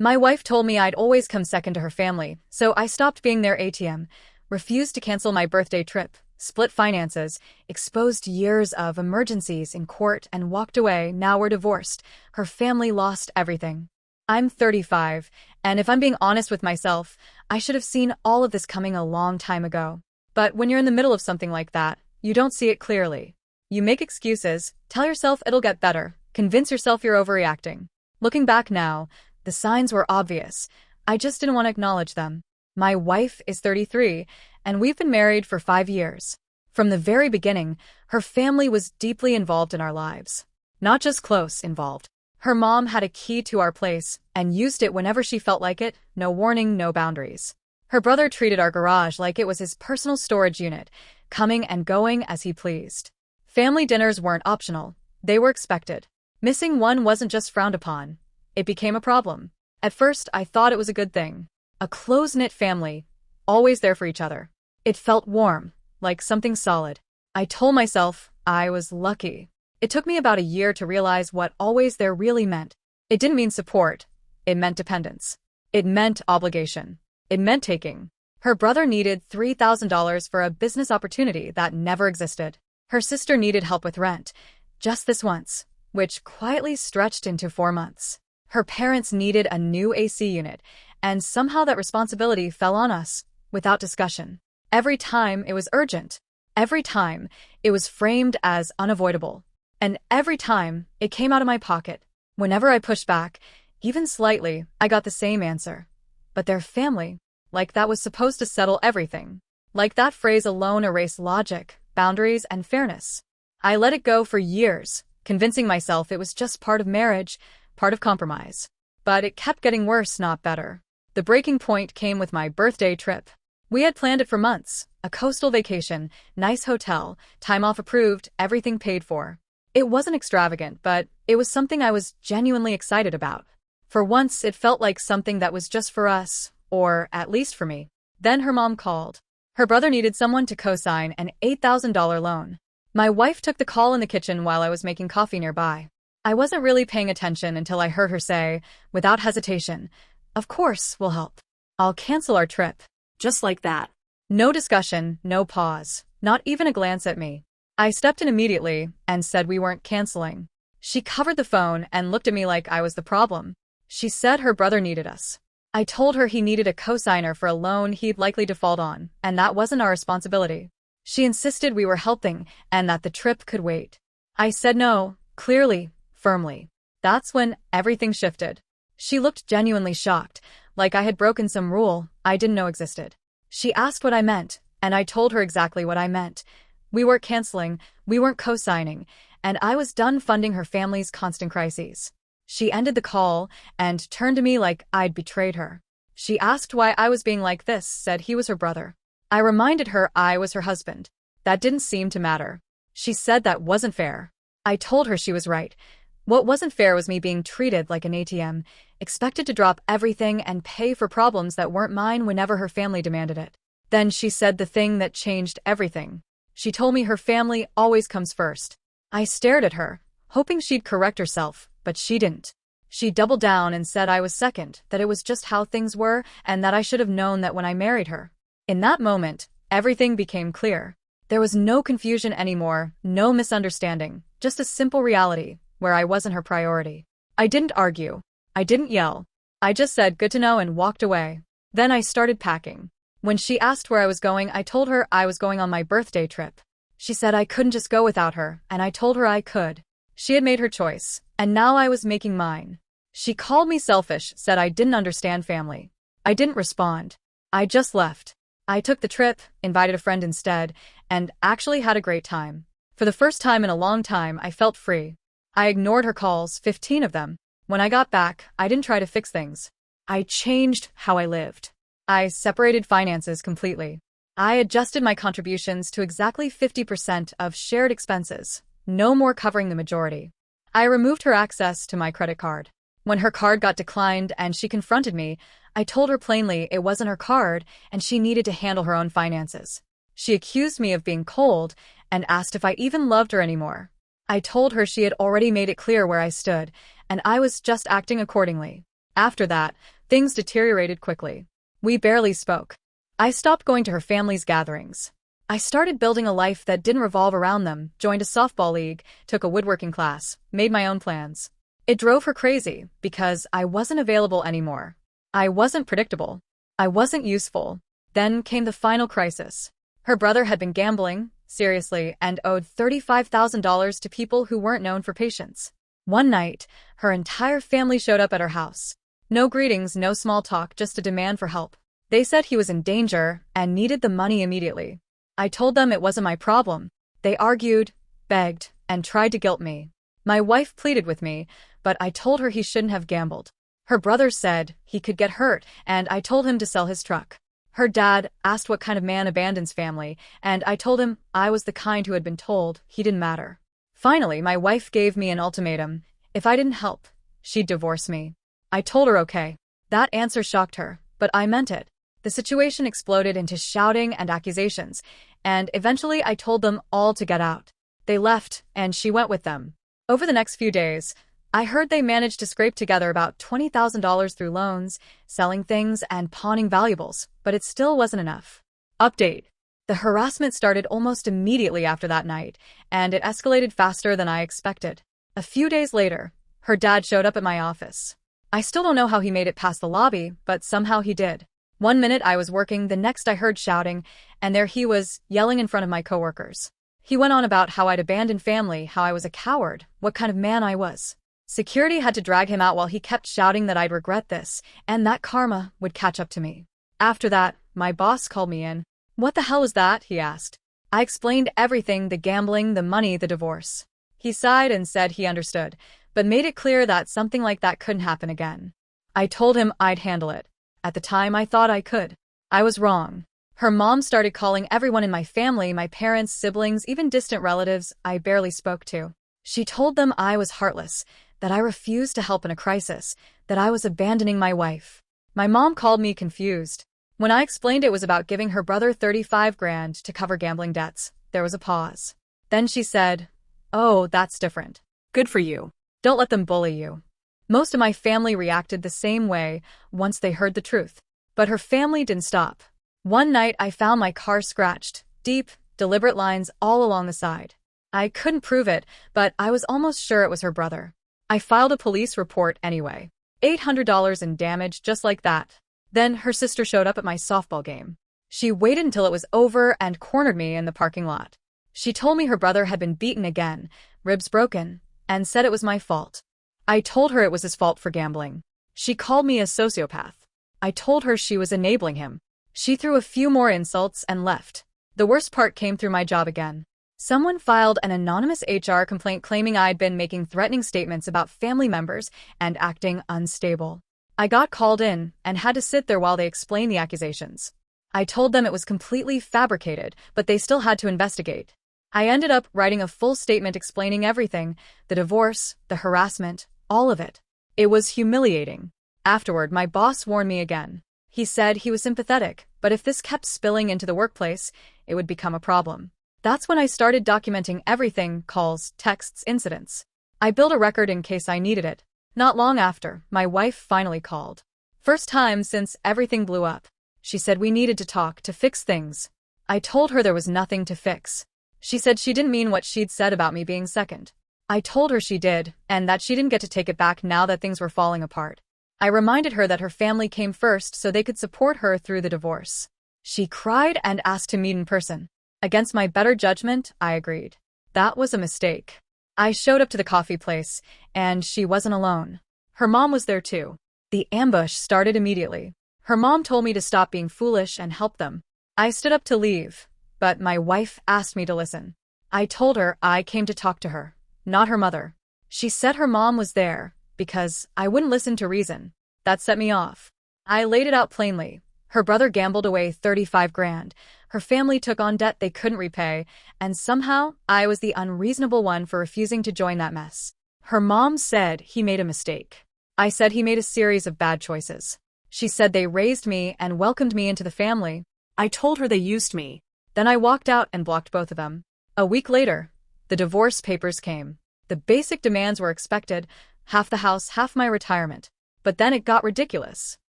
My wife told me I'd always come second to her family, so I stopped being their ATM, refused to cancel my birthday trip, split finances, exposed years of emergencies in court, and walked away. Now we're divorced. Her family lost everything. I'm 35, and if I'm being honest with myself, I should have seen all of this coming a long time ago. But when you're in the middle of something like that, you don't see it clearly. You make excuses, tell yourself it'll get better, convince yourself you're overreacting. Looking back now, the signs were obvious. I just didn't want to acknowledge them. My wife is 33, and we've been married for 5 years. From the very beginning, her family was deeply involved in our lives. Not just close involved. Her mom had a key to our place and used it whenever she felt like it, no warning, no boundaries. Her brother treated our garage like it was his personal storage unit, coming and going as he pleased. Family dinners weren't optional, they were expected. Missing one wasn't just frowned upon. It became a problem. At first, I thought it was a good thing. A close-knit family, always there for each other. It felt warm, like something solid. I told myself I was lucky. It took me about a year to realize what always there really meant. It didn't mean support. It meant dependence. It meant obligation. It meant taking. Her brother needed $3,000 for a business opportunity that never existed. Her sister needed help with rent, just this once, which quietly stretched into 4 months. Her parents needed a new AC unit, and somehow that responsibility fell on us, without discussion. Every time it was urgent. Every time it was framed as unavoidable. And every time it came out of my pocket. Whenever I pushed back, even slightly, I got the same answer. But their family, like that was supposed to settle everything. Like that phrase alone erased logic, boundaries, and fairness. I let it go for years, convincing myself it was just part of marriage, part of compromise. But it kept getting worse, not better. The breaking point came with my birthday trip. We had planned it for months, a coastal vacation, nice hotel, time off approved, everything paid for. It wasn't extravagant, but it was something I was genuinely excited about. For once, it felt like something that was just for us, or at least for me. Then her mom called. Her brother needed someone to co-sign an $8,000 loan. My wife took the call in the kitchen while I was making coffee nearby. I wasn't really paying attention until I heard her say, without hesitation, "Of course, we'll help. I'll cancel our trip." Just like that. No discussion, no pause, not even a glance at me. I stepped in immediately and said we weren't canceling. She covered the phone and looked at me like I was the problem. She said her brother needed us. I told her he needed a co-signer for a loan he'd likely default on, and that wasn't our responsibility. She insisted we were helping and that the trip could wait. I said no, clearly, firmly. That's when everything shifted. She looked genuinely shocked, like I had broken some rule I didn't know existed. She asked what I meant, and I told her exactly what I meant. We weren't canceling, we weren't co-signing, and I was done funding her family's constant crises. She ended the call and turned to me like I'd betrayed her. She asked why I was being like this, said he was her brother. I reminded her I was her husband. That didn't seem to matter. She said that wasn't fair. I told her she was right. What wasn't fair was me being treated like an ATM, expected to drop everything and pay for problems that weren't mine whenever her family demanded it. Then she said the thing that changed everything. She told me her family always comes first. I stared at her, hoping she'd correct herself, but she didn't. She doubled down and said I was second, that it was just how things were, and that I should have known that when I married her. In that moment, everything became clear. There was no confusion anymore, no misunderstanding, just a simple reality, where I wasn't her priority. I didn't argue. I didn't yell. I just said good to know and walked away. Then I started packing. When she asked where I was going, I told her I was going on my birthday trip. She said I couldn't just go without her, and I told her I could. She had made her choice, and now I was making mine. She called me selfish, said I didn't understand family. I didn't respond. I just left. I took the trip, invited a friend instead, and actually had a great time. For the first time in a long time, I felt free. I ignored her calls, 15 of them. When I got back, I didn't try to fix things. I changed how I lived. I separated finances completely. I adjusted my contributions to exactly 50% of shared expenses, no more covering the majority. I removed her access to my credit card. When her card got declined and she confronted me, I told her plainly it wasn't her card and she needed to handle her own finances. She accused me of being cold and asked if I even loved her anymore. I told her she had already made it clear where I stood, and I was just acting accordingly. After that, things deteriorated quickly. We barely spoke. I stopped going to her family's gatherings. I started building a life that didn't revolve around them, joined a softball league, took a woodworking class, made my own plans. It drove her crazy because I wasn't available anymore. I wasn't predictable. I wasn't useful. Then came the final crisis. Her brother had been gambling, seriously, and owed $35,000 to people who weren't known for patience. One night, her entire family showed up at her house. No greetings, no small talk, just a demand for help. They said he was in danger and needed the money immediately. I told them it wasn't my problem. They argued, begged, and tried to guilt me. My wife pleaded with me, but I told her he shouldn't have gambled. Her brother said he could get hurt, and I told him to sell his truck. Her dad asked what kind of man abandons family, and I told him I was the kind who had been told he didn't matter. Finally, my wife gave me an ultimatum. If I didn't help, she'd divorce me. I told her okay. That answer shocked her, but I meant it. The situation exploded into shouting and accusations, and eventually I told them all to get out. They left, and she went with them. Over the next few days, I heard they managed to scrape together about $20,000 through loans, selling things, and pawning valuables, but it still wasn't enough. Update. The harassment started almost immediately after that night, and it escalated faster than I expected. A few days later, her dad showed up at my office. I still don't know how he made it past the lobby, but somehow he did. One minute I was working, the next I heard shouting, and there he was, yelling in front of my coworkers. He went on about how I'd abandoned family, how I was a coward, what kind of man I was. Security had to drag him out while he kept shouting that I'd regret this, and that karma would catch up to me. After that, my boss called me in. "What the hell was that?" he asked. I explained everything, the gambling, the money, the divorce. He sighed and said he understood, but made it clear that something like that couldn't happen again. I told him I'd handle it. At the time, I thought I could. I was wrong. Her mom started calling everyone in my family, my parents, siblings, even distant relatives I barely spoke to. She told them I was heartless, that I refused to help in a crisis, that I was abandoning my wife. My mom called me confused. When I explained it was about giving her brother $35,000 to cover gambling debts, there was a pause. Then she said, "Oh, that's different. Good for you. Don't let them bully you." Most of my family reacted the same way once they heard the truth. But her family didn't stop. One night I found my car scratched, deep, deliberate lines all along the side. I couldn't prove it, but I was almost sure it was her brother. I filed a police report anyway. $800 in damage just like that. Then her sister showed up at my softball game. She waited until it was over and cornered me in the parking lot. She told me her brother had been beaten again, ribs broken, and said it was my fault. I told her it was his fault for gambling. She called me a sociopath. I told her she was enabling him. She threw a few more insults and left. The worst part came through my job again. Someone filed an anonymous HR complaint claiming I'd been making threatening statements about family members and acting unstable. I got called in and had to sit there while they explained the accusations. I told them it was completely fabricated, but they still had to investigate. I ended up writing a full statement explaining everything, the divorce, the harassment, all of it. It was humiliating. Afterward, my boss warned me again. He said he was sympathetic, but if this kept spilling into the workplace, it would become a problem. That's when I started documenting everything, calls, texts, incidents. I built a record in case I needed it. Not long after, my wife finally called. First time since everything blew up. She said we needed to talk to fix things. I told her there was nothing to fix. She said she didn't mean what she'd said about me being second. I told her she did, and that she didn't get to take it back now that things were falling apart. I reminded her that her family came first so they could support her through the divorce. She cried and asked to meet in person. Against my better judgment, I agreed. That was a mistake. I showed up to the coffee place, and she wasn't alone. Her mom was there too. The ambush started immediately. Her mom told me to stop being foolish and help them. I stood up to leave, but my wife asked me to listen. I told her I came to talk to her, not her mother. She said her mom was there, because I wouldn't listen to reason. That set me off. I laid it out plainly. Her brother gambled away $35,000. Her family took on debt they couldn't repay, and somehow I was the unreasonable one for refusing to join that mess. Her mom said he made a mistake. I said he made a series of bad choices. She said they raised me and welcomed me into the family. I told her they used me. Then I walked out and blocked both of them. A week later, the divorce papers came. The basic demands were expected, half the house, half my retirement. But then it got ridiculous.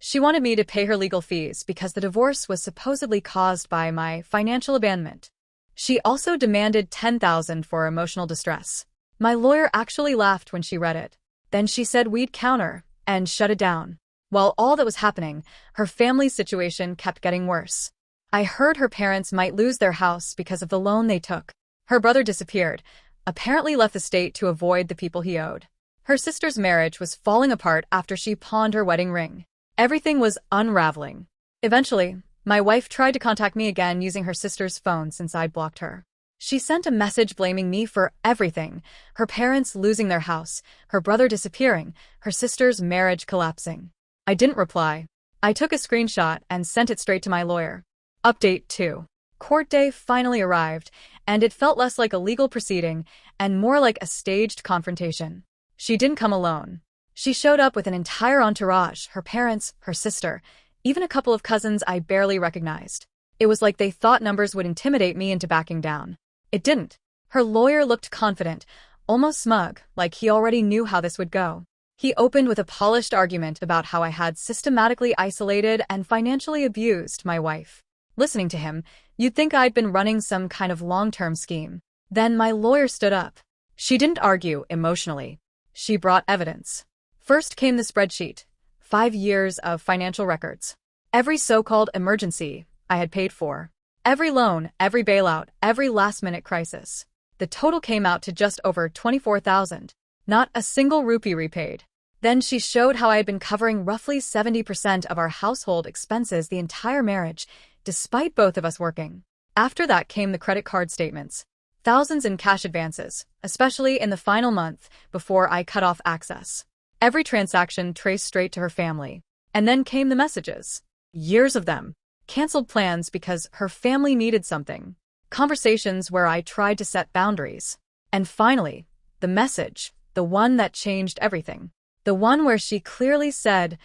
She wanted me to pay her legal fees because the divorce was supposedly caused by my financial abandonment. She also demanded $10,000 for emotional distress. My lawyer actually laughed when she read it. Then she said we'd counter, and shut it down. While all that was happening, her family's situation kept getting worse. I heard her parents might lose their house because of the loan they took. Her brother disappeared, apparently left the state to avoid the people he owed. Her sister's marriage was falling apart after she pawned her wedding ring. Everything was unraveling. Eventually, my wife tried to contact me again using her sister's phone since I'd blocked her. She sent a message blaming me for everything: her parents losing their house, her brother disappearing, her sister's marriage collapsing. I didn't reply. I took a screenshot and sent it straight to my lawyer. Update 2. Court day finally arrived, and it felt less like a legal proceeding and more like a staged confrontation. She didn't come alone. She showed up with an entire entourage: her parents, her sister, even a couple of cousins I barely recognized. It was like they thought numbers would intimidate me into backing down. It didn't. Her lawyer looked confident, almost smug, like he already knew how this would go. He opened with a polished argument about how I had systematically isolated and financially abused my wife. Listening to him, you'd think I'd been running some kind of long-term scheme. Then my lawyer stood up. She didn't argue emotionally. She brought evidence. First came the spreadsheet. 5 years of financial records. Every so-called emergency I had paid for. Every loan, every bailout, every last-minute crisis. The total came out to just over $24,000. Not a single rupee repaid. Then she showed how I had been covering roughly 70% of our household expenses the entire marriage, despite both of us working. After that came the credit card statements. Thousands in cash advances, especially in the final month before I cut off access. Every transaction traced straight to her family. And then came the messages. Years of them. Canceled plans because her family needed something. Conversations where I tried to set boundaries. And finally, the message, the one that changed everything. The one where she clearly said,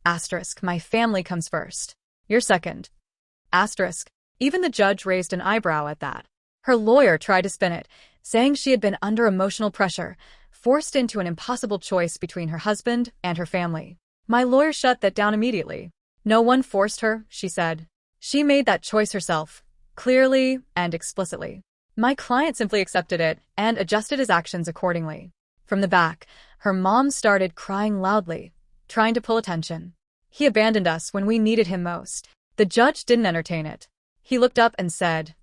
asterisk, my family comes first. You're second. Asterisk. Even the judge raised an eyebrow at that. Her lawyer tried to spin it, saying she had been under emotional pressure, forced into an impossible choice between her husband and her family. My lawyer shut that down immediately. No one forced her, she said. She made that choice herself, clearly and explicitly. My client simply accepted it and adjusted his actions accordingly. From the back, her mom started crying loudly, trying to pull attention. He abandoned us when we needed him most. The judge didn't entertain it. He looked up and said,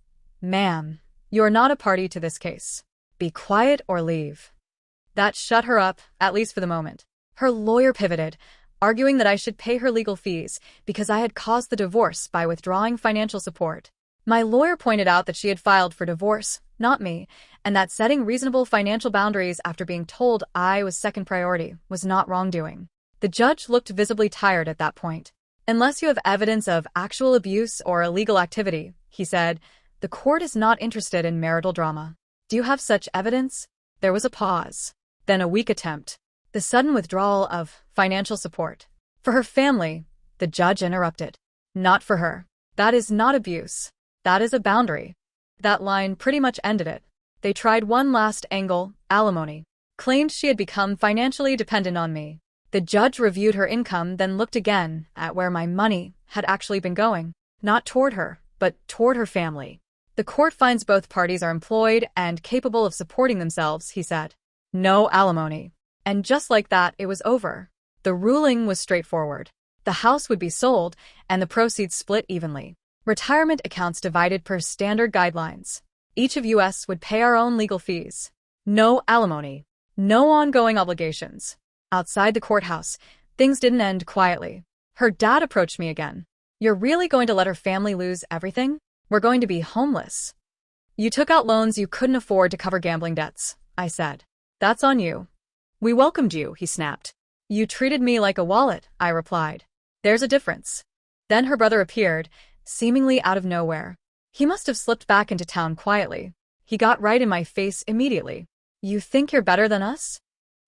"Ma'am, you're not a party to this case. Be quiet or leave." That shut her up, at least for the moment. Her lawyer pivoted, arguing that I should pay her legal fees because I had caused the divorce by withdrawing financial support. My lawyer pointed out that she had filed for divorce, not me, and that setting reasonable financial boundaries after being told I was second priority was not wrongdoing. The judge looked visibly tired at that point. Unless you have evidence of actual abuse or illegal activity, he said, the court is not interested in marital drama. Do you have such evidence? There was a pause. Then a weak attempt. The sudden withdrawal of financial support. For her family, the judge interrupted. Not for her. That is not abuse. That is a boundary. That line pretty much ended it. They tried one last angle, alimony. Claimed she had become financially dependent on me. The judge reviewed her income, then looked again at where my money had actually been going. Not toward her, but toward her family. The court finds both parties are employed and capable of supporting themselves, he said. No alimony. And just like that, it was over. The ruling was straightforward. The house would be sold, and the proceeds split evenly. Retirement accounts divided per standard guidelines. Each of us would pay our own legal fees. No alimony. No ongoing obligations. Outside the courthouse, things didn't end quietly. Her dad approached me again. You're really going to let her family lose everything? We're going to be homeless. You took out loans you couldn't afford to cover gambling debts, I said. That's on you. We welcomed you, he snapped. You treated me like a wallet, I replied. There's a difference. Then her brother appeared, seemingly out of nowhere. He must have slipped back into town quietly. He got right in my face immediately. You think you're better than us?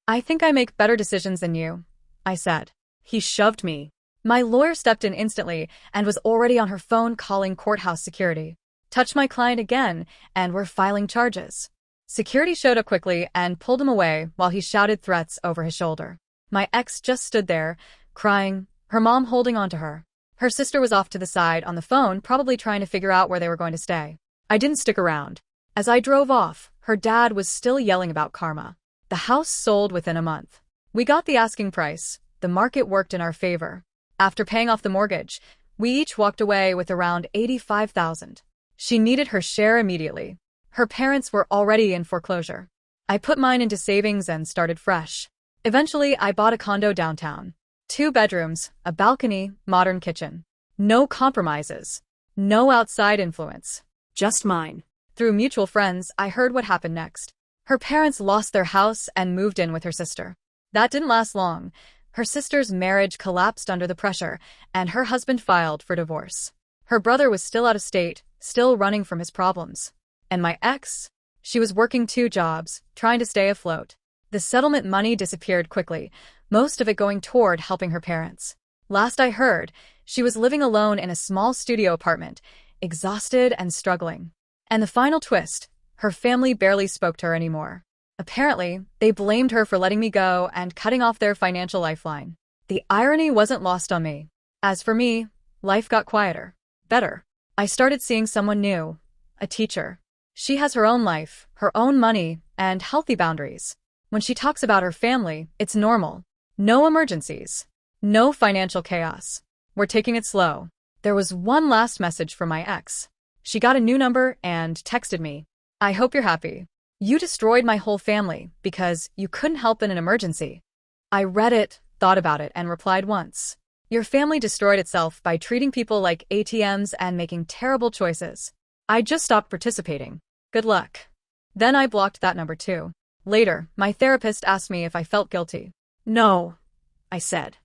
I think I make better decisions than you, I said. He shoved me. My lawyer stepped in instantly and was already on her phone calling courthouse security. Touched my client again, and we're filing charges. Security showed up quickly and pulled him away while he shouted threats over his shoulder. My ex just stood there, crying, her mom holding on to her. Her sister was off to the side on the phone, probably trying to figure out where they were going to stay. I didn't stick around. As I drove off, her dad was still yelling about karma. The house sold within a month. We got the asking price. The market worked in our favor. After paying off the mortgage, we each walked away with around $85,000. She needed her share immediately. Her parents were already in foreclosure. I put mine into savings and started fresh. Eventually, I bought a condo downtown. 2 bedrooms, a balcony, modern kitchen. No compromises. No outside influence. Just mine. Through mutual friends, I heard what happened next. Her parents lost their house and moved in with her sister. That didn't last long. Her sister's marriage collapsed under the pressure, and her husband filed for divorce. Her brother was still out of state, still running from his problems. And my ex? She was working 2 jobs, trying to stay afloat. The settlement money disappeared quickly, most of it going toward helping her parents. Last I heard, she was living alone in a small studio apartment, exhausted and struggling. And the final twist, her family barely spoke to her anymore. Apparently, they blamed her for letting me go and cutting off their financial lifeline. The irony wasn't lost on me. As for me, life got quieter. Better. I started seeing someone new. A teacher. She has her own life, her own money, and healthy boundaries. When she talks about her family, it's normal. No emergencies. No financial chaos. We're taking it slow. There was one last message from my ex. She got a new number and texted me. I hope you're happy. You destroyed my whole family because you couldn't help in an emergency. I read it, thought about it, and replied once. Your family destroyed itself by treating people like ATMs and making terrible choices. I just stopped participating. Good luck. Then I blocked that number too. Later, my therapist asked me if I felt guilty. No, I said.